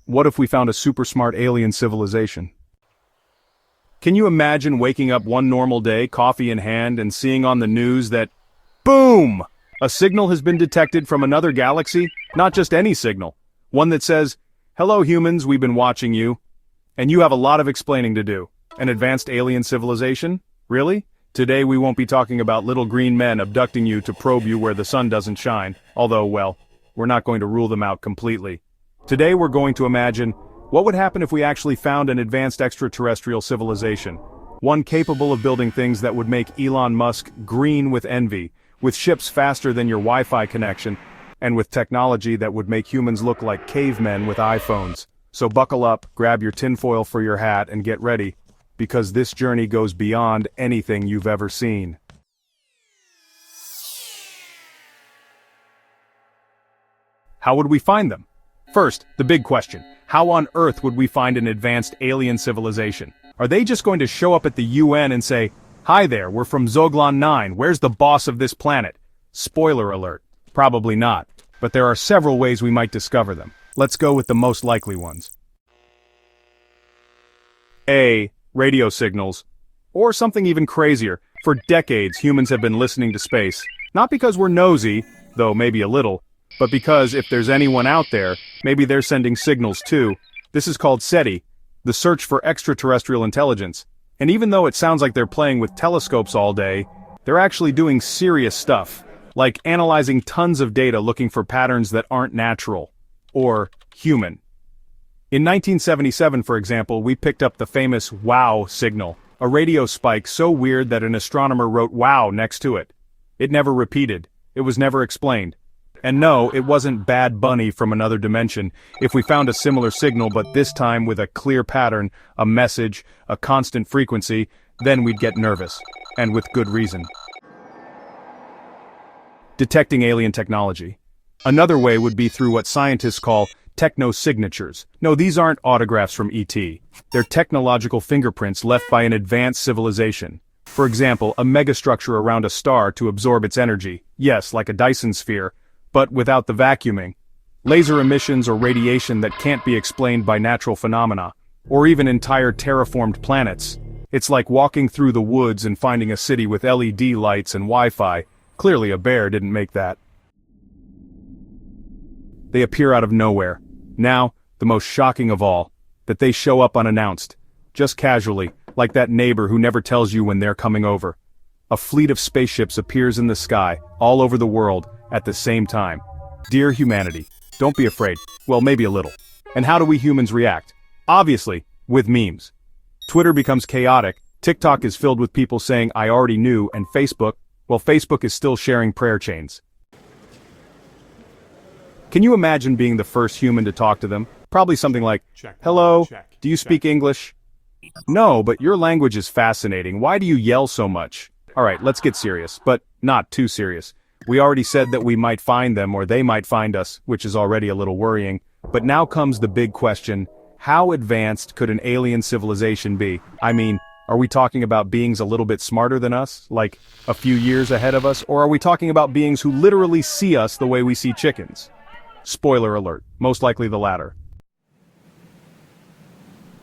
what if we found a super smart alien civilization? Can you imagine waking up one normal day, coffee in hand, and seeing on the news that, boom! A signal has been detected from another galaxy? Not just any signal. One that says, hello humans, we've been watching you. And you have a lot of explaining to do. An advanced alien civilization? Really? Today we won't be talking about little green men abducting you to probe you where the sun doesn't shine, although, well, we're not going to rule them out completely. Today we're going to imagine, what would happen if we actually found an advanced extraterrestrial civilization? One capable of building things that would make Elon Musk green with envy, with ships faster than your Wi-Fi connection, and with technology that would make humans look like cavemen with iPhones. So buckle up, grab your tinfoil for your hat, and get ready, because this journey goes beyond anything you've ever seen. How would we find them? First, the big question. How on earth would we find an advanced alien civilization? Are they just going to show up at the UN and say, hi there, we're from Zoglan 9, where's the boss of this planet? Spoiler alert. Probably not. But there are several ways we might discover them. Let's go with the most likely ones. A. Radio signals. Or something even crazier. For decades, humans have been listening to space. Not because we're nosy, though maybe a little, but because if there's anyone out there, maybe they're sending signals too. This is called SETI, the search for extraterrestrial intelligence. And even though it sounds like they're playing with telescopes all day, they're actually doing serious stuff, like analyzing tons of data looking for patterns that aren't natural, or human. In 1977, for example, we picked up the famous WOW signal, a radio spike so weird that an astronomer wrote WOW next to it. It never repeated. It was never explained. And no, it wasn't Bad Bunny from another dimension. If we found a similar signal but this time with a clear pattern, a message, a constant frequency, then we'd get nervous. And with good reason. Detecting alien technology. Another way would be through what scientists call techno-signatures. No, these aren't autographs from E.T. They're technological fingerprints left by an advanced civilization. For example, a megastructure around a star to absorb its energy. Yes, like a Dyson sphere, but without the vacuuming. Laser emissions or radiation that can't be explained by natural phenomena, or even entire terraformed planets. It's like walking through the woods and finding a city with LED lights and Wi-Fi. Clearly a bear didn't make that. They appear out of nowhere. Now, the most shocking of all, that they show up unannounced, just casually, like that neighbor who never tells you when they're coming over. A fleet of spaceships appears in the sky, all over the world, at the same time. Dear humanity, don't be afraid. Well, maybe a little. And how do we humans react? Obviously, with memes. Twitter becomes chaotic, TikTok is filled with people saying I already knew, and Facebook, well, Facebook is still sharing prayer chains. Can you imagine being the first human to talk to them? Probably something like, hello, do you speak English? No, but your language is fascinating. Why do you yell so much? Alright, let's get serious, but not too serious. We already said that we might find them or they might find us, which is already a little worrying. But now comes the big question, how advanced could an alien civilization be? I mean, are we talking about beings a little bit smarter than us, like a few years ahead of us, or are we talking about beings who literally see us the way we see chickens? Spoiler alert, most likely the latter.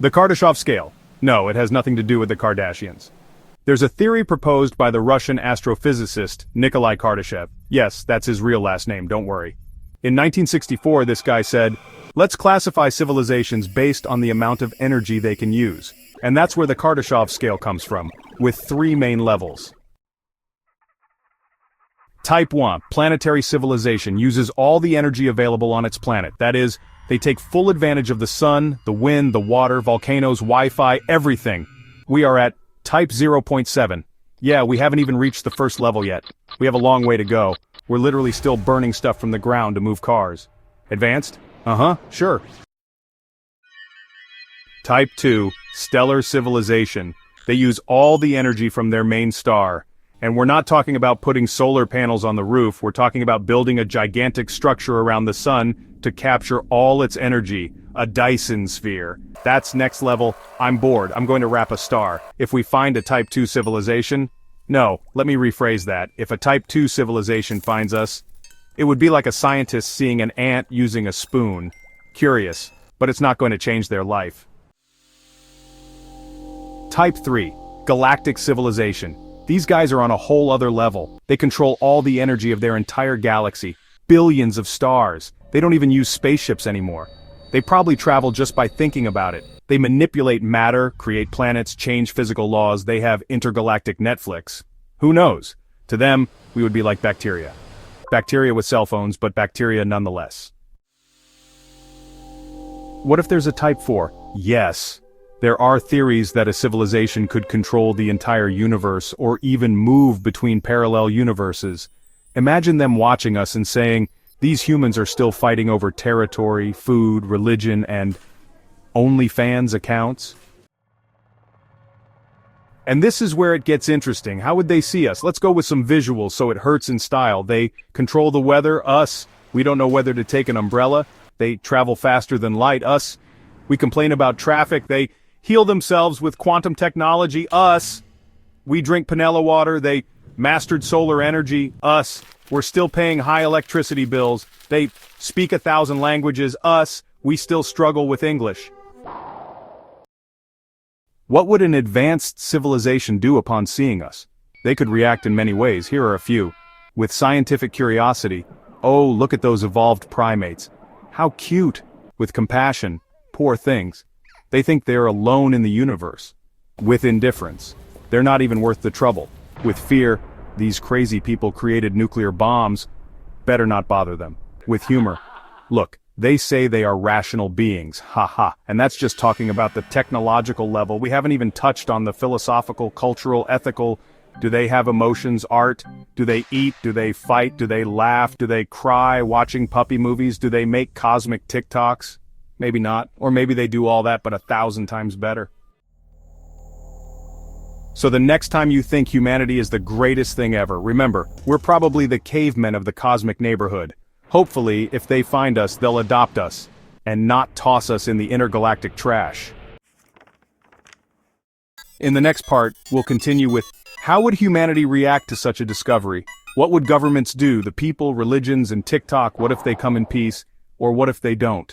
The Kardashev scale. No, it has nothing to do with the Kardashians. There's a theory proposed by the Russian astrophysicist Nikolai Kardashev. Yes, that's his real last name, don't worry. In 1964, this guy said, let's classify civilizations based on the amount of energy they can use. And that's where the Kardashev scale comes from, with 3 main levels. Type 1, planetary civilization, uses all the energy available on its planet. That is, they take full advantage of the sun, the wind, the water, volcanoes, Wi-Fi, everything. We are at Type 0.7. Yeah, we haven't even reached the first level yet. We have a long way to go. We're literally still burning stuff from the ground to move cars. Advanced? Sure. Type 2, stellar civilization. They use all the energy from their main star. And we're not talking about putting solar panels on the roof, we're talking about building a gigantic structure around the sun to capture all its energy, a Dyson sphere. That's next level. I'm bored, I'm going to wrap a star. If we find a Type 2 civilization, no, let me rephrase that. If a Type 2 civilization finds us, it would be like a scientist seeing an ant using a spoon. Curious, but it's not going to change their life. Type 3. Galactic civilization. These guys are on a whole other level. They control all the energy of their entire galaxy. Billions of stars. They don't even use spaceships anymore. They probably travel just by thinking about it. They manipulate matter, create planets, change physical laws. They have intergalactic Netflix. Who knows? To them, we would be like bacteria. Bacteria with cell phones, but bacteria nonetheless. What if there's a Type 4? Yes. There are theories that a civilization could control the entire universe or even move between parallel universes. Imagine them watching us and saying, these humans are still fighting over territory, food, religion, and OnlyFans accounts. And this is where it gets interesting. How would they see us? Let's go with some visuals so it hurts in style. They control the weather. Us, we don't know whether to take an umbrella. They travel faster than light. Us, we complain about traffic. They heal themselves with quantum technology. Us, we drink Panela water. They mastered solar energy. Us, we're still paying high electricity bills. They speak 1,000 languages. Us, we still struggle with English. What would an advanced civilization do upon seeing us? They could react in many ways. Here are a few. With scientific curiosity. Oh, look at those evolved primates. How cute. With compassion. Poor things. They think they're alone in the universe. With indifference. They're not even worth the trouble. With fear. These crazy people created nuclear bombs. Better not bother them. With humor. Look, they say they are rational beings. Ha ha. And that's just talking about the technological level. We haven't even touched on the philosophical, cultural, ethical. Do they have emotions, art? Do they eat? Do they fight? Do they laugh? Do they cry watching puppy movies? Do they make cosmic TikToks? Maybe not. Or maybe they do all that but 1,000 times better. So the next time you think humanity is the greatest thing ever, remember, we're probably the cavemen of the cosmic neighborhood. Hopefully, if they find us, they'll adopt us, and not toss us in the intergalactic trash. In the next part, we'll continue with, how would humanity react to such a discovery? What would governments do? The people, religions, and TikTok, what if they come in peace? Or what if they don't?